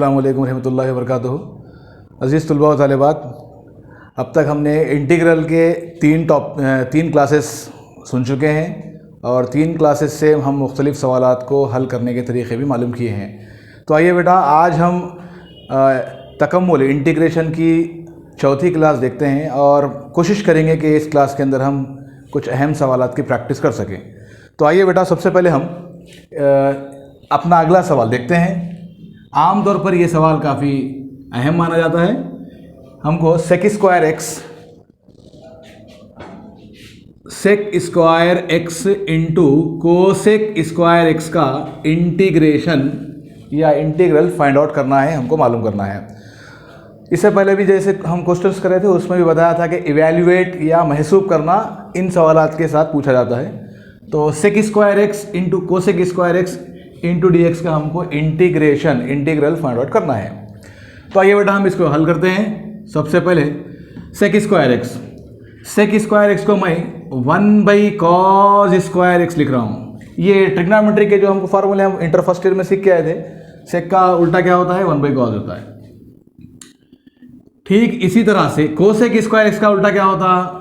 अस्सलाम वालेकुम रहमतुल्लाहि व बरकातुहू। अज़ीज़ तुलबा व तालिबात, अब तक हमने इंटीग्रल के तीन क्लासेस सुन चुके हैं और तीन क्लासेस से हम मुख्तलिफ़ सवालात को हल करने के तरीक़े भी मालूम किए हैं। तो आइए बेटा, आज हम तकम्मुल इंटीग्रेशन की चौथी क्लास देखते हैं और कोशिश करेंगे कि इस क्लास के अंदर हम कुछ अहम सवालात की प्रैक्टिस कर सकें। तो आइए बेटा, सबसे पहले हम अपना अगला सवाल देखते हैं। आम तौर पर यह सवाल काफ़ी अहम माना जाता है। हमको sec square x into cosec square x का इंटीग्रेशन या इंटीग्रल फाइंड आउट करना है, हमको मालूम करना है। इससे पहले भी जैसे हम क्वेश्चंस कर रहे थे उसमें भी बताया था कि इवैल्यूएट या महसूब करना इन सवालात के साथ पूछा जाता है। तो sec square x into cosec square x into d x का हमको इंटीग्रल फाइंड आउट करना है। तो आइए बेटा, हम इसको हल करते हैं। सबसे पहले सेक स्क्वायर एक्स को मैं 1/cos स्क्वायर एक्स लिख रहा हूँ। ये ट्रिग्नोमेट्री के जो हमको फार्मूले हम इंटर फर्स्ट ईयर में सीख के आए थे, सेक का उल्टा क्या होता है, 1/cos होता है। ठीक इसी तरह से कोसेक स्क्वायर एक्स का उल्टा क्या होता,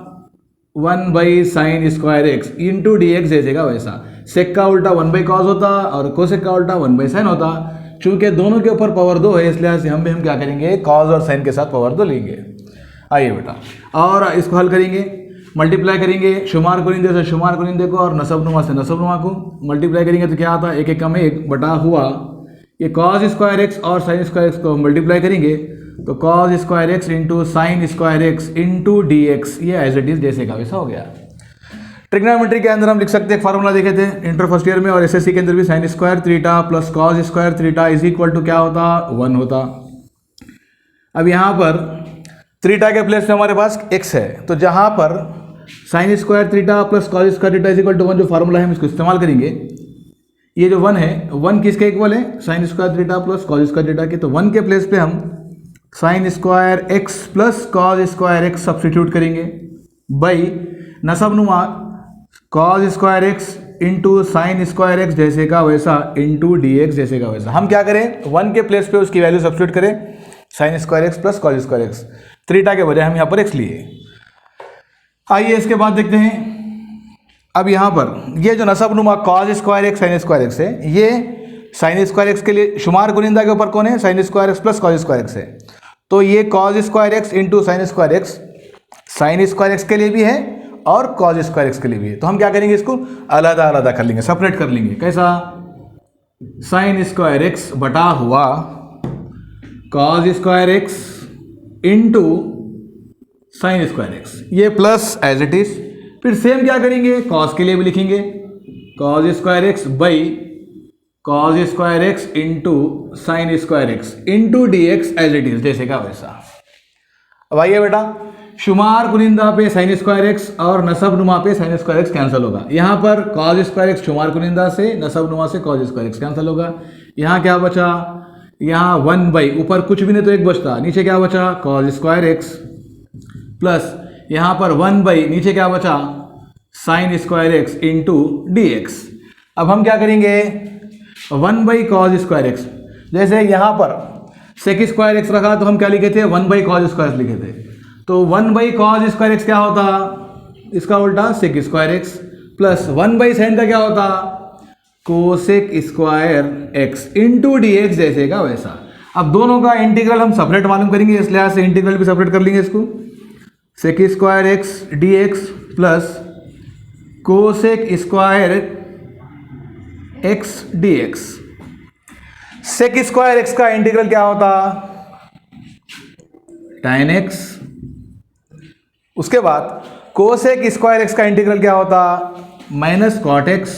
1/sin square x into d x जैसे का वैसा। सेक का उल्टा 1/cos होता और कोसेक का उल्टा 1/sin होता। चूंकि दोनों के ऊपर पावर 2 है, इसलिए हम क्या करेंगे, कॉस और साइन के साथ पावर 2 लेंगे। आइए बेटा, और इसको हल करेंगे, मल्टीप्लाई करेंगे शुमार कुनिंदे से शुमार कुनिंदे को और नसबनुमा से नसबनुमा को मल्टीप्लाई करेंगे तो क्या आता है, 1 का 1 बटा हुआ ये कॉस स्क्वायर एक्स और साइन स्क्वायर एक्स को मल्टीप्लाई करेंगे तो cos square x into sine square x into d x, ये एज इट इज जैसे का वैसा हो गया। ट्रिग्नोमेट्री के अंदर हम लिख सकते हैं, फार्मूला देखे थे इंटर फर्स्ट ईयर में और एसएससी के अंदर भी, sine square theta plus cos square theta is equal to क्या होता, 1 होता। अब यहाँ पर थीटा के प्लेस में हमारे पास x है, तो जहाँ पर sine square theta plus cos square theta is equal to 1 जो फार्मूला है हम इसको इस्तेमाल करेंगे। ये जो 1 है, 1 किसके इक्वल है, sine square theta plus cos square theta के। तो 1 के प्लेस पे हम sine square x plus cos square x substitute करेंगे बाई नसबनुमा cos square x into sine square x जैसे का वैसा इंटू डी एक्स जैसे का वैसा। हम क्या करें, 1 के प्लेस पे उसकी वैल्यू सब्सटीट्यूट करें, sign square x plus cos square x. Theta के बजाय हम यहाँ पर एक्स लिए। आइए इसके बाद देखते हैं। अब यहाँ पर ये जो नसबनुमा cos square x sine square x है, ये साइन स्क्वायर एक्स के लिए शुमार कुनिंदा के ऊपर कौन है, sine square x plus cos square x है। तो ये cos square x into sine square x sine square x के लिए भी है और कॉस स्क्वायर एक्स के लिए भी है। तो हम क्या करेंगे, इसको अलग अलग कर लेंगे, सेपरेट कर लेंगे। कैसा, साइन स्क्वायर एक्स बटा हुआ cos square x into sine square x, ये प्लस एज इट इज। फिर सेम क्या करेंगे, कॉस के लिए भी लिखेंगे, cos square x by cos square x into sine square x into d x as it is जैसे का वैसा। अब आइए बेटा, शुमार कुनिंदा पे साइन स्क्वायर एक्स और नसबनुमा पे साइन स्क्वायर एक्स कैंसिल होगा। यहाँ पर कॉस स्क्वायर एक्स शुमार कुनिंदा से, नसबनुमा से कॉस स्क्वायर एक्स कैंसिल होगा। यहाँ क्या बचा, यहाँ 1 ऊपर कुछ भी नहीं तो 1 बचता, नीचे क्या बचा, कॉस स्क्वायर एक्स प्लस यहाँ पर 1 नीचे क्या बचा, sign square x into d x. अब हम क्या करेंगे, 1/cos स्क्वायर एक्स, जैसे यहाँ पर सेक स्क्वायर एक्स रखा तो हम क्या लिखे थे, 1/cos स्क्वायर लिखे थे। तो 1/cos स्क्वायर एक्स क्या होता, इसका उल्टा सेक स्क्वायर एक्स प्लस 1/sin का क्या होता, cosec square x into d x जैसे का वैसा। अब दोनों का इंटीग्रल हम सेपरेट मालूम करेंगे, इस लिहाज से इंटीग्रल भी सेपरेट कर लेंगे इसको। Sec square x d x plus cosec square x d x. Sec square x का इंटीग्रल क्या होता, tan x। उसके बाद कोसेक स्क्वायर एक्स का इंटीग्रल क्या होता, minus cot x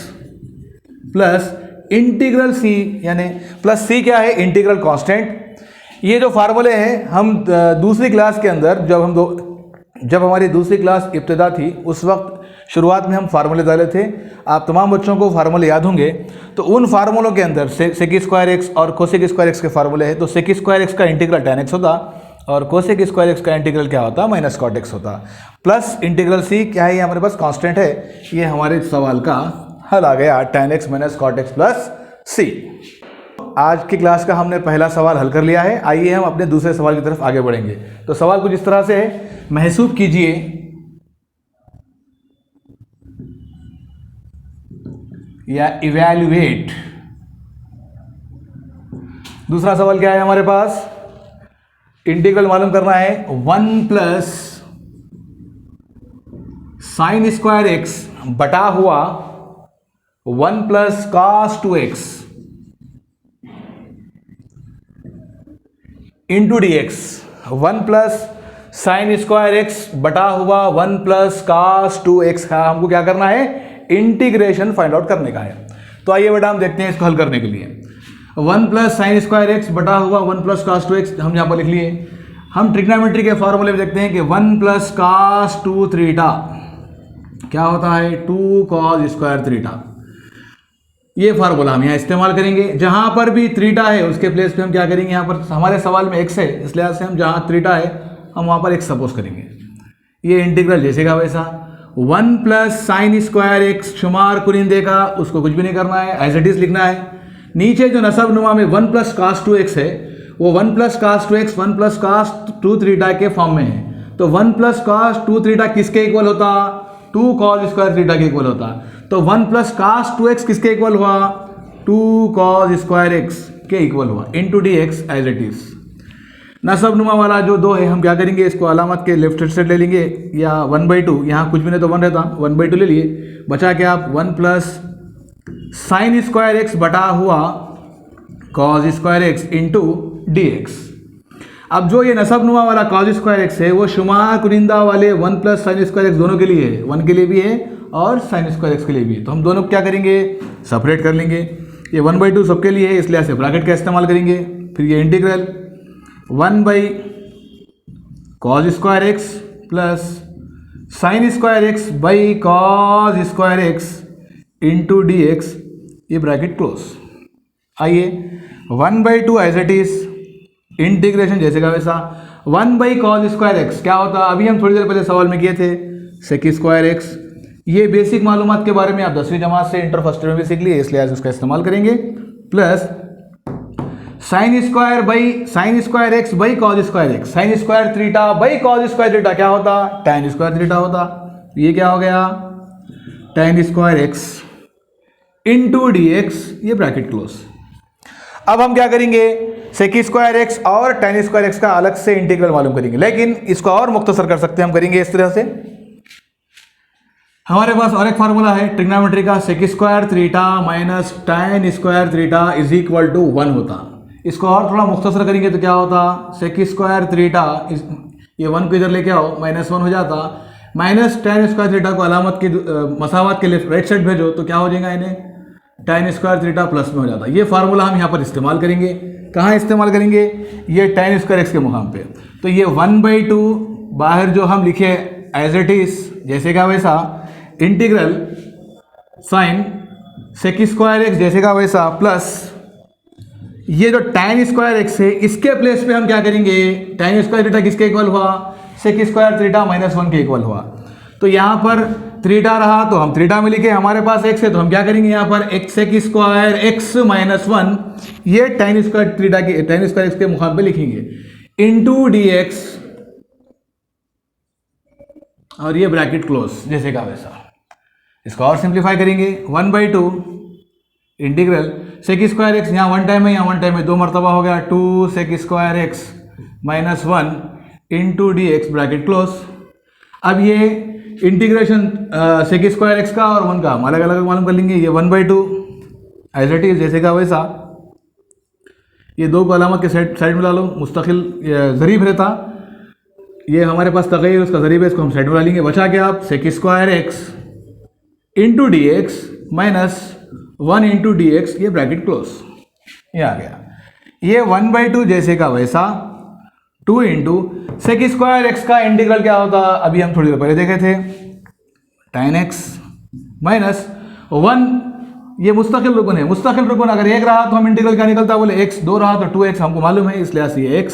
plus integral c, यानी प्लस c क्या है, इंटीग्रल कांस्टेंट। ये जो फार्मूले हैं हम दूसरी क्लास के अंदर जब हमारी दूसरी क्लास इब्तिदा थी उस वक्त शुरुआत में हम फार्मूले डाले थे। आप तमाम बच्चों को फार्मूले याद होंगे। तो उन फार्मूलों के अंदर सेक स्क्वायर एक्स और कोसेक स्क्वायर एक्स के फार्मूले हैं। तो सेक स्क्वायर एक्स का इंटीग्रल tan x होता और कोसेक स्क्वायर एक्स का इंटीग्रल क्या होता, माइनस cot x होता। प्लस इंटीग्रल c क्या है, ये हमारे पास कांस्टेंट है। ये हमारे सवाल का हल आ गया, tan x minus cot x plus c। आज की क्लास का हमने पहला सवाल हल कर लिया है। आइए हम अपने दूसरे सवाल की तरफ आगे बढ़ेंगे। तो सवाल कुछ इस तरह से है, महसूब कीजिए या इवैल्यूएट। दूसरा सवाल क्या है हमारे पास, इंटीग्रल मालूम करना है 1 प्लस साइन स्क्वायर एक्स बटा हुआ 1 plus cos 2x into d x. 1 plus sine square x बटा हुआ 1 प्लस कॉस 2x का हमको क्या करना है, इंटीग्रेशन फाइंड आउट करने का है। तो आइए बेटा हम देखते हैं इसको हल करने के लिए। 1 प्लस साइन स्क्वायर एक्स बटा हुआ 1 प्लस कॉस 2x हम यहाँ पर लिख लिए। हम ट्रिग्नोमेट्री के फॉर्मूले में देखते हैं कि 1 प्लस कॉस 2 थीटा क्या होता है, 2 कॉस स्क्वायर थीटा। ये फार्मूला हम यहाँ इस्तेमाल करेंगे। जहाँ पर भी थीटा है उसके प्लेस पे हम क्या करेंगे, यहाँ पर हमारे सवाल में x है, इसलिए से हम जहाँ थीटा है हम वहाँ पर x सपोज करेंगे। ये इंटीग्रल जैसे का वैसा 1 प्लस साइन स्क्वायर एक्स शुमार कुरिंदे का, उसको कुछ भी नहीं करना है, एज इट इज लिखना है। नीचे जो नसब नुमा में 1 प्लस कॉस 2x है वो 1 plus cos 2x 1 plus cos 2 theta के फॉर्म में है। तो 1 प्लस कॉस 2 थीटा किसके इक्वल होता, 2 कॉस स्क्वायर थीटा के इक्वल होता। तो 1 प्लस कॉस 2x किसके इक्वल हुआ, 2 कॉस स्क्वायर x के इक्वल हुआ into d x as it is. नसब नुमा वाला जो 2 है हम क्या करेंगे, इसको अलामत के लेफ्ट साइड ले लेंगे या 1/2, यहाँ कुछ भी नहीं तो 1 रहता, 1/2 ले लिए। बचा के आप 1 प्लस साइन स्क्वायर एक्स बटा हुआ cos square x into d x. अब जो ये नसब नुमा वाला कॉस स्क्वायर एक्स है वो शुमार कुनिंदा वाले 1 प्लस साइन स्क्वायर एक्स दोनों के लिए है, 1 के लिए भी है और साइन स्क्वायर एक्स के लिए भी है। तो हम दोनों क्या करेंगे, सेपरेट कर लेंगे। ये 1/2 सबके लिए है इसलिए ऐसे ब्रैकेट का इस्तेमाल करेंगे। फिर ये integral 1 by cos square x plus sine square x by cos square x into d x, ये ब्रैकेट क्लोज। आइए 1/2 एज इट इज, इंटीग्रेशन जैसे का वैसा 1 बाई कॉस स्क्वायर एक्स क्या होता, अभी हम थोड़ी देर पहले सवाल में किए थे, सेक स्क्वायर एक्स। ये बेसिक मालूमात के बारे में आप 10वीं जमात से इंटर फर्स्ट ईयर में भी सीख लिए, इसलिए आज उसका इस्तेमाल करेंगे। Plus sine square x by cos square x, sine square theta by cos square theta क्या होता, tan स्क्वायर थीटा होता। ये क्या हो गया, tan square x into d x, ये ब्रैकेट क्लोज। अब हम क्या करेंगे, सेक स्क्वायर एक्स और tan स्क्वायर एक्स का अलग से इंटीग्रल मालूम करेंगे, लेकिन इसको और मुख्तसर कर सकते हैं हम, करेंगे इस तरह से। हमारे पास और एक फार्मूला है ट्रिग्नोमेट्री का, sec square theta minus tan square theta is equal to 1 होता। इसको और थोड़ा मुख्तसर करेंगे तो क्या होता, सेक स्क्वायर थीटा, ये 1 को इधर लेके आओ, -1 हो जाता, माइनस tan स्क्वायर थीटा को अलामत की मसावत के लेफ्ट राइट साइड भेजो तो क्या हो जाएगा, इन्हें tan स्क्वायर थीटा प्लस में हो जाता। ये फार्मूला हम यहाँ पर इस्तेमाल करेंगे। कहाँ इस्तेमाल करेंगे, ये tan स्क्वायर एक्स के मुकाम पे। तो ये 1/2 बाहर जो हम लिखे एज इट इज जैसे का वैसा, integral sign sec square x जैसे का वैसा प्लस ये जो tan स्क्वायर एक्स है इसके प्लेस पे हम क्या करेंगे, tan स्क्वायर थीटा किसके इक्वल हुआ, सेक स्क्वायर थीटा -1 के इक्वल हुआ। तो यहाँ पर थीटा रहा तो हम थीटा में लिखे, हमारे पास x है तो हम क्या करेंगे यहाँ पर x सेक स्क्वायर x -1, ये tan स्क्वायर थीटा के tan स्क्वायर एक्स के मुकाम पे लिखेंगे इंटू डी एक्स, और ये ब्रैकेट क्लोज जैसे का वैसा। इसको और सिंप्लीफाई करेंगे, 1/2 इंटीग्रल सेक स्क्वायर एक्स, यहाँ 1 टाइम है यहाँ 1 टाइम है, 2 मरतबा हो गया, 2 sec square x -1 into d x bracket close. अब ये इंटीग्रेशन सेक स्क्वायर एक्स का और 1 का हम अलग अलग मालूम कर लेंगे। ये 1/2 एज इट इज जैसे का वैसा, ये 2 को अलामत के साइड में ला लो, मुस्तकिल ज़रीब रहता, ये हमारे पास तगई है उसका ज़रीब है, इसको हम साइड में ला लेंगे। बचा के आप sec square x into d x -1 into d x, ये ब्रैकेट क्लोज, ये आ गया। ये 1/2 जैसे का वैसा 2 इंटू सेक स्क्वायर एक्स का इंटीग्रल क्या होता, अभी हम थोड़ी देर पहले देखे थे, tan x -1, ये मुस्तकिल रुकन है। मुस्तकिल रुकन अगर 1 रहा तो हम इंटीग्रल क्या निकलता, बोले x, 2 रहा तो 2x हमको मालूम है, इसलिए ये x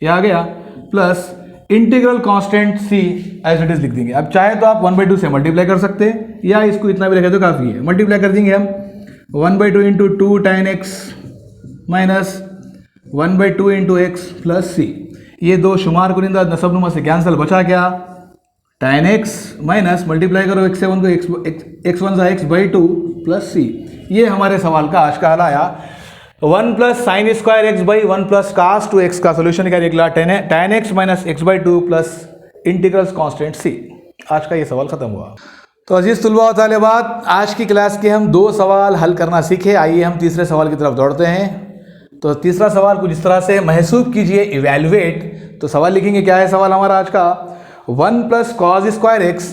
ये आ गया, plus integral constant c as it is लिख देंगे। अब चाहे तो आप 1/2 से मल्टीप्लाई कर सकते हैं या इसको इतना भी लिखे तो काफ़ी है, मल्टीप्लाई कर देंगे हम 1/2 into 2 tan x minus 1/2 into x plus c. ये दो शुमार कुनिंदा नसबनुमा से कैंसिल, बचा क्या tan x माइनस मल्टीप्लाई करो x7 को x1 सा x/2 प्लस सी। ये हमारे सवाल का आज का हल आया। 1 plus sine square x by 1 plus cos two x का सोल्यूशन क्या निकला, tan x minus x/2 plus integrals constant c. आज का ये सवाल खत्म हुआ। तो अजीज तुलबा व तालिबात, आज की क्लास के हम 2 सवाल हल करना सीखे। आइए हम तीसरे सवाल की तरफ दौड़ते हैं। तो तीसरा सवाल कुछ इस तरह से, महसूब कीजिए इवैल्यूएट। तो सवाल लिखेंगे, क्या है सवाल हमारा आज का, 1 plus cos square x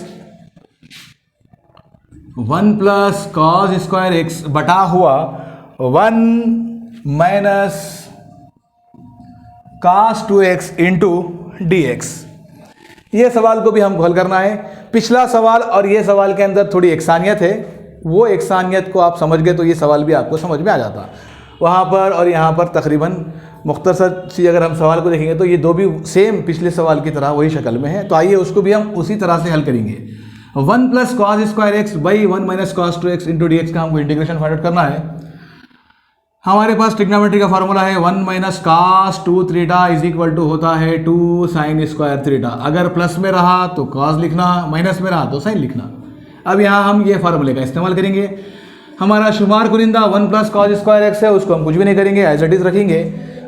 1 plus cos square x बटा हुआ 1 minus cos 2x into d x. ये सवाल को भी हमको हल करना है। पिछला सवाल और ये सवाल के अंदर थोड़ी एकसानियत है, वो एकसानियत को आप समझ गए तो ये सवाल भी आपको समझ में आ जाता। वहाँ पर और यहाँ पर तकरीबन मुख्तसर सी अगर हम सवाल को देखेंगे तो ये दो भी सेम पिछले सवाल की तरह वही शक्ल में है। तो आइए उसको भी हम उसी तरह से हल करेंगे। 1 plus cos square x by 1 minus cos 2x into d x का हमको इंटीग्रेशन फाइंड आउट करना है। हमारे पास ट्रिग्नोमेट्री का फार्मूला है 1 minus cos 2 theta is equal to होता है 2 साइन स्क्वायर थीटा। अगर प्लस में रहा तो कॉस लिखना, माइनस में रहा तो साइन लिखना। अब यहाँ हम ये फार्मूले का इस्तेमाल करेंगे। हमारा शुमार कुनिंदा 1 प्लस कॉस स्क्वायर एक्स है, उसको हम कुछ भी नहीं करेंगे, एज इट इज रखेंगे।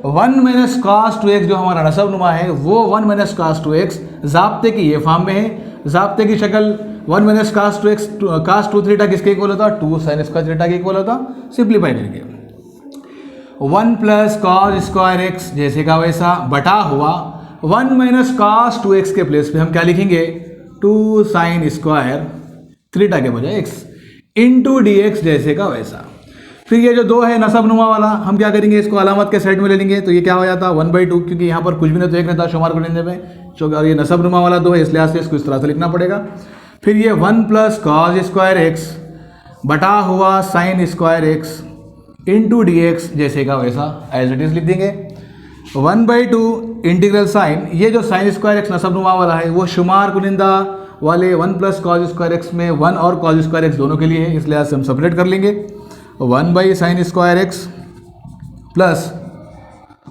1 माइनस कॉस 2x जो हमारा नसब नुमा है वो 1 माइनस कॉस 2x ज़ाब्ते की ये फॉर्म में है। ज़ाब्ते की शक्ल 1 minus cos 2x cos 2 theta किसके इक्वल होता, 2 साइन स्क्वायर थीटा के इक्वल होता। सिंप्लीफाई करेंगे 1 प्लस कॉस स्क्वायर एक्स जैसे का वैसा बटा हुआ 1 माइनस कॉस 2x के प्लेस पे हम क्या लिखेंगे, 2 साइन स्क्वायर थीटा के बजाय x इंटू डी एक्स जैसे का वैसा। फिर ये जो 2 है नसब नुमा वाला, हम क्या करेंगे, इसको अलामत के सेट में ले लेंगे। तो ये क्या हो जाता 1/2, क्योंकि यहाँ पर कुछ भी नहीं तो एक रहता शुमार कुनिंदे में, और ये नसब नुमा वाला 2 है, इस लिहाज से इसको इस तरह से लिखना पड़ेगा। फिर ये 1 प्लस कॉस स्क्वायर एक्स बटा हुआ sign square x into d x जैसे का वैसा एज इट इज लिख देंगे। 1/2 इंटीग्रल साइन, ये जो साइन स्क्वायर एक्स नसब नुमा वाला है वो शुमार कुनिंदा वाले 1 प्लस कॉस स्क्वायर एक्स में 1 और कॉस स्क्वायर एक्स दोनों के लिए है, इस लिहाज से हम सेपरेट कर लेंगे। 1 by sine square x plus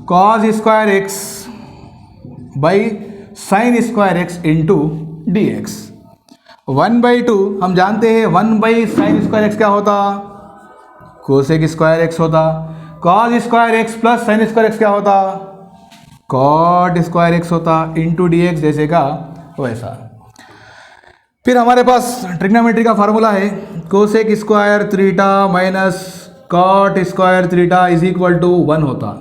cos square x by sine square x into d x. 1/2 हम जानते हैं 1 बाई साइन स्क्वायर एक्स क्या होता, कोसेक स्क्वायर एक्स होता। Cos square x plus sine square x क्या होता, कॉट स्क्वायर एक्स होता into d x जैसे का वैसा। फिर हमारे पास ट्रिग्नोमेट्री का फार्मूला है cosec square theta minus cot square theta is equal to 1 होता।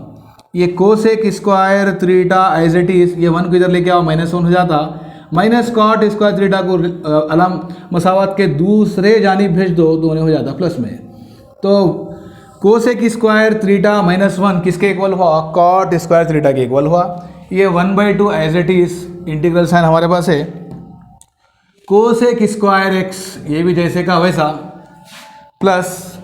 ये cosec square theta as it is, ये 1 को इधर लेके आओ -1 हो जाता, माइनस कॉट स्क्वायर थीटा को अलाम मसावत के दूसरे जानिब भेज दो, दोनों हो जाता प्लस में। तो कोसेक स्क्वायर थीटा -1 किसके इक्वल हुआ, कॉट स्क्वायर थीटा के इक्वल हुआ। ये 1/2 as it is integral sign हमारे पास है कोसेक स्क्वायर एक्स, ये भी जैसे का वैसा, प्लस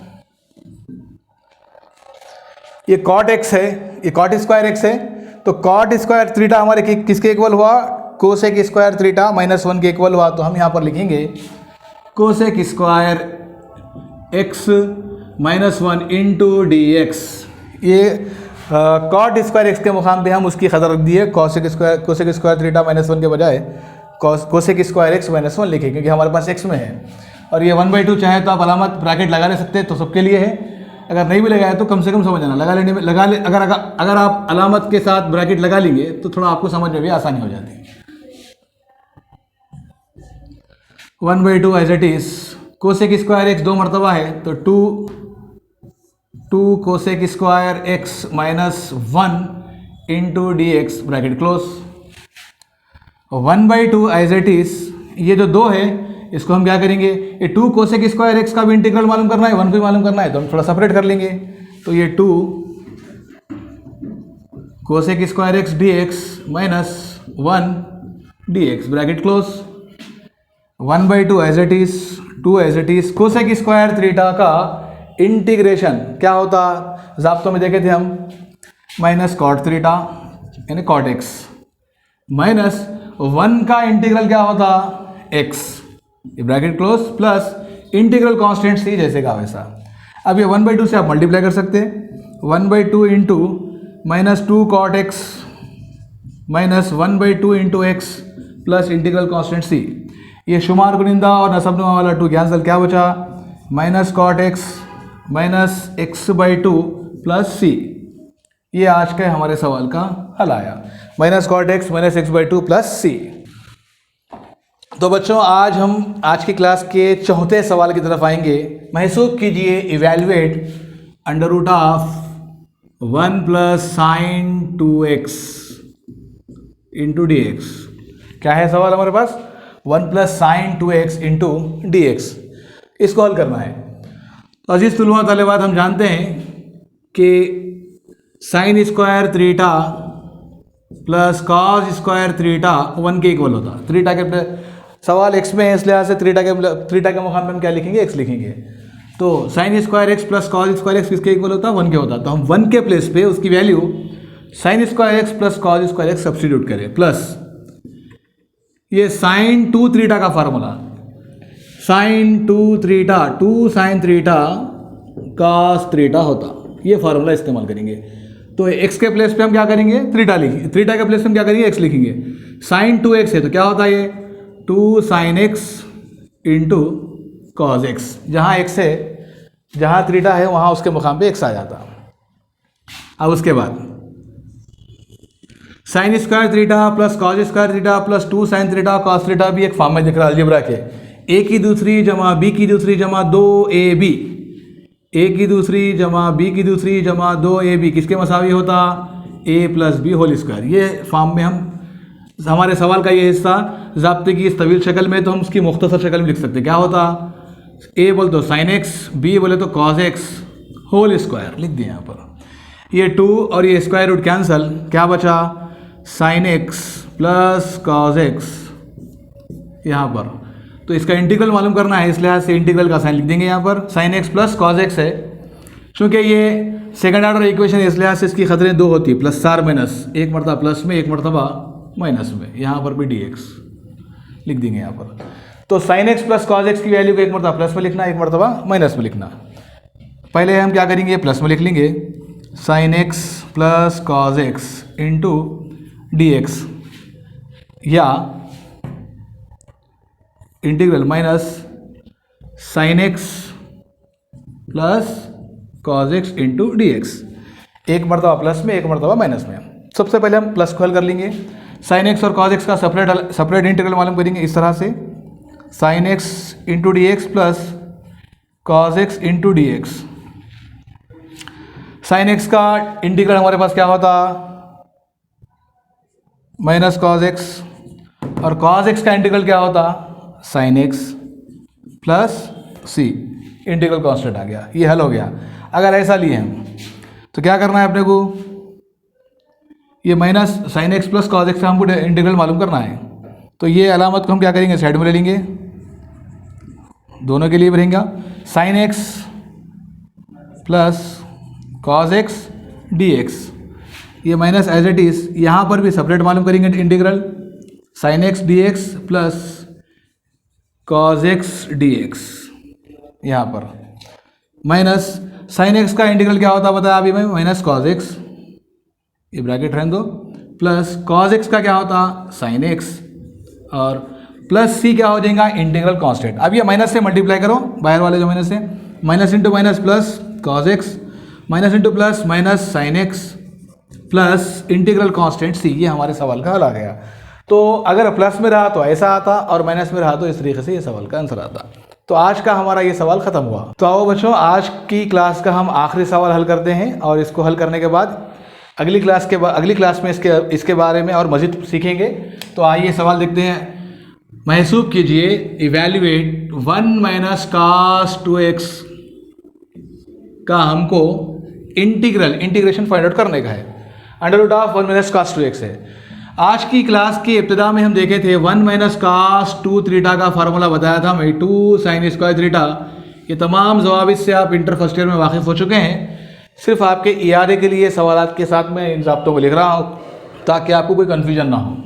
ये कॉट एक्स है, ये कॉट स्क्वायर एक्स है। तो कॉट स्क्वायर थीटा हमारे किसके इक्वल हुआ, कोसेक स्क्वायर थीटा -1 के इक्वल हुआ। तो हम यहाँ पर लिखेंगे cosec square x -1 into d x. ये कॉट स्क्वायर एक्स के मुकाम पे हम उसकी खतर रख दी है, कोसेक स्क्वायर थीटा -1 के बजाय कोसेक स्क्वायर एक्स -1 लिखे, क्योंकि हमारे पास एक्स में है। और ये 1/2 चाहे तो आप अलामत ब्रैकेट लगा ले सकते हैं, तो सबके लिए है। अगर नहीं भी लगाया तो कम से कम समझ आना, लगा लेने में अगर आप अलामत के साथ ब्रैकेट लगा लेंगे तो थोड़ा आपको समझ में भी आसानी हो जाती है। 1/2 as it is, cosec square x 2 मरतबा है तो 2 cosec square x -1 into d x bracket close. 1/2 as it is, ये जो 2 है इसको हम क्या करेंगे, ये 2 कोसेक स्क्वायर एक्स का भी इंटीग्रल मालूम करना है, 1 भी मालूम करना है, तो हम थोड़ा सेपरेट कर लेंगे। तो ये 2 cosec square x d x -1 d x bracket close. 1/2 as it is, 2 as it is, cosec square theta का इंटीग्रेशन क्या होता, ज़ाब्तों में देखे थे हम, माइनस कॉट थीटा यानी कॉट एक्स माइनस 1 का इंटीग्रल क्या होता, x, ये bracket close, plus integral constant c जैसे का वैसा। अब ये 1/2 से आप मल्टीप्लाई कर सकते हैं। 1/2 into -2 cot x minus 1/2 into x plus integral constant c. ये शुमार कुनिंदा और नसबनुमा वाला 2 कैंसिल, क्या बचा minus cot x minus x/2 plus c. ये आज के हमारे सवाल का हल आया, minus cot x minus x/2 plus c. तो बच्चों आज की क्लास के चौथे सवाल की तरफ आएंगे। महसूस कीजिए evaluate √1 plus sign 2x into d x. क्या है सवाल हमारे पास? 1 plus sign 2x into d x, इसको हल करना है। तो अजीज तुलवा तलेबात, हम जानते हैं कि sign square theta plus cos square theta 1 के इक्वल होता। थीटा के सवाल x में है, इस लिहाज से थीटा के मुकाम में हम क्या लिखेंगे? x लिखेंगे। तो sign square x plus cos square x किसके इक्वल होता? 1 के होता। तो हम 1 के प्लेस पे उसकी value sine square x plus cos square x substitute करें, प्लस ये साइन 2 थीटा का formula, sine 2 theta 2 sine theta cos theta होता। ये फार्मूला इस्तेमाल करेंगे। तो x के प्लेस पे हम क्या करेंगे? थीटा लिखेंगे। थीटा के प्लेस पे हम क्या करेंगे? x लिखेंगे। साइन 2x है तो क्या होता है ये 2 sine x into cos x। जहाँ x है, जहाँ थीटा है वहाँ उसके मुकाम पे x आ जाता। अब उसके बाद sign square theta plus cos square theta plus 2 sine theta cos theta भी एक फॉर्म में दिख रहा है अलजेब्रा के। a की दूसरी जमा b की दूसरी जमा 2ab, a की दूसरी जमा b की दूसरी जमा 2ab किसके मसावी होता? a plus b whole square. ये फॉर्म में हमारे सवाल का ये हिस्सा ज़ाब्ते की इस तवील शक्ल में, तो हम उसकी मुख्तसर शक्ल में लिख सकते। क्या होता? a बोले तो साइन x, b बोले तो कॉस x होल स्क्वायर लिख दिए यहाँ पर। ये 2 और ये स्क्वायर रूट कैंसिल, क्या बचा? Sine x plus cos x यहाँ पर। तो इसका इंटीग्रल मालूम करना है, इस लिहाज से इंटीग्रल का साइन लिख देंगे यहाँ पर। Sine x plus cos x है, चूँकि ये सेकंड ऑर्डर इक्वेशन है, इस लिहाज से इसकी खतरे 2 होती है, प्लस सार माइनस, एक मरतबा प्लस में एक मरतबा माइनस में। यहाँ पर भी dx लिख देंगे यहाँ पर। तो sine x plus cos x की वैल्यू को एक मरतबा प्लस में लिखना, एक मरतबा माइनस में लिखना। पहले हम क्या करेंगे? प्लस में लिख लेंगे sine x plus cos x into dx, या integral minus sine x plus cos x into d x, एक मरतबा प्लस में एक मरतबा माइनस में। सबसे पहले हम प्लस को हल कर लेंगे। साइन x और कॉस x का सेपरेट इंटीग्रल मालूम करेंगे इस तरह से, sine x into d x plus cos x into d x. Sine x का इंटीग्रल हमारे पास क्या होता? माइनस कॉस x, और कॉस x का इंटीग्रल क्या होता? Sine x plus c. Integral constant आ गया, ये हल हो गया। अगर ऐसा लिए हम तो क्या करना है अपने को? ये minus sine x plus cos x का हमको इंटीग्रल मालूम करना है। तो ये अलामत को हम क्या करेंगे? साइड में ले लेंगे, दोनों के लिए भरेंगे sine x plus cos x dx। ये माइनस एज इट इज, यहाँ पर भी सेपरेट मालूम करेंगे integral sine x dx plus cos x dx। यहाँ पर माइनस साइन x का इंटीग्रल क्या होता बताया अभी मैं? माइनस कॉस x, ये ब्रैकेट रहने दो, प्लस कॉस x का क्या होता? साइन x, और प्लस c क्या हो जाएगा? Integral constant. अब ये माइनस से मल्टीप्लाई करो, बाहर वाले जो माइनस है, minus into minus plus cos x, minus into plus minus sine x plus integral constant c। ये हमारे सवाल का हल आ गया। तो अगर प्लस में रहा तो ऐसा आता, और माइनस में रहा तो इस तरीके से ये सवाल का आंसर आता। तो आज का हमारा ये सवाल ख़त्म हुआ। तो आओ बच्चों, आज की क्लास का हम आखिरी सवाल हल करते हैं, और इसको हल करने के बाद अगली क्लास में इसके बारे में और मज़ीद सीखेंगे। तो आइए सवाल देखते हैं। महसूस कीजिए इवैल्यूएट 1 माइनस कास 2x का हमको इंटीग्रेशन फाइंड आउट करने का है। Under root of 1 minus cos 2x है। आज की क्लास की इब्तिदा में हम देखे थे 1 माइनस कास 2 थीटा का फार्मूला बताया था मैं, 2 साइन स्क्वायर थीटा। ये तमाम जवाब से आप इंटर फर्स्ट ईयर में वाकिफ़ हो चुके हैं। सिर्फ आपके इयादे के लिए सवालात के साथ मैं इन ज़ाब्तों को लिख रहा हूँ ताकि आपको कोई कन्फ्यूजन ना हो।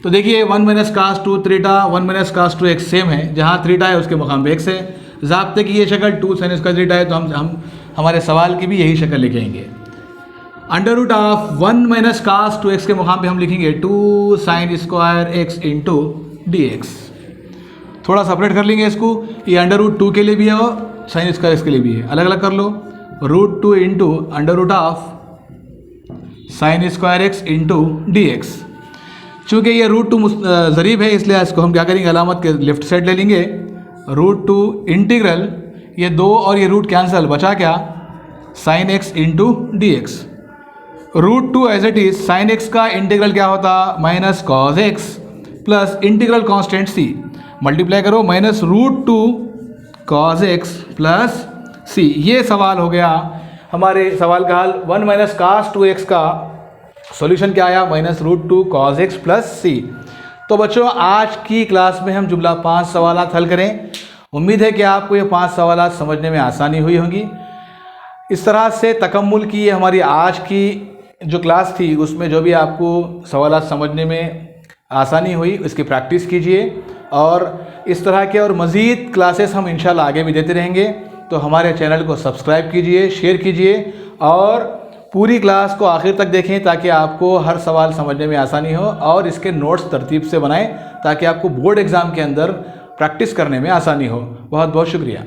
तो देखिए 1 minus cos 2 theta 1 minus cos 2x same है, जहाँ थीटा है उसके मुकाम पे x है। ज़ाब्ते की ये शक्ल 2 साइन स्क्वायर थीटा है, तो हम हमारे सवाल की भी यही शक्ल लिखेंगे। Under root of 1 minus cos 2x के मुकाम पे हम लिखेंगे 2 sine square x into d x. थोड़ा सेपरेट कर लेंगे इसको, ये अंडर रूट 2 के लिए भी है और साइन स्क्वायर x के लिए भी है, अलग अलग कर लो। Root 2 into under root of sine square x into d x. चूँकि ये रूट 2 ज़रीब है इसलिए इसको हम क्या करेंगे, अलामत के लेफ्ट साइड ले लेंगे। रूट 2 इंटीग्रल, ये 2 और ये रूट कैंसिल, बचा क्या, sine x into d x. Root 2 as it is, sine x का इंटीग्रल क्या होता, minus cos x plus integral constant c, multiply करो minus root 2 cos x plus c। ये सवाल हो गया हमारे सवाल का हल। 1 माइनस कास 2x का सॉल्यूशन क्या आया, minus root 2 cos x plus c। तो बच्चों आज की क्लास में हम जुमला 5 सवालात हल करें। उम्मीद है कि आपको ये 5 सवालात समझने में आसानी हुई होंगी। इस तरह से तकम्मुल की ये हमारी आज की जो क्लास थी उसमें जो भी आपको सवालात समझने में आसानी हुई उसकी प्रैक्टिस कीजिए, और इस तरह के और मज़ीद क्लासेस हम इंशाल्लाह आगे भी देते रहेंगे। तो हमारे चैनल को सब्सक्राइब कीजिए, शेयर कीजिए और पूरी क्लास को आखिर तक देखें ताकि आपको हर सवाल समझने में आसानी हो, और इसके नोट्स तरतीब से बनाएं ताकि आपको बोर्ड एग्ज़ाम के अंदर प्रैक्टिस करने में आसानी हो। बहुत बहुत शुक्रिया।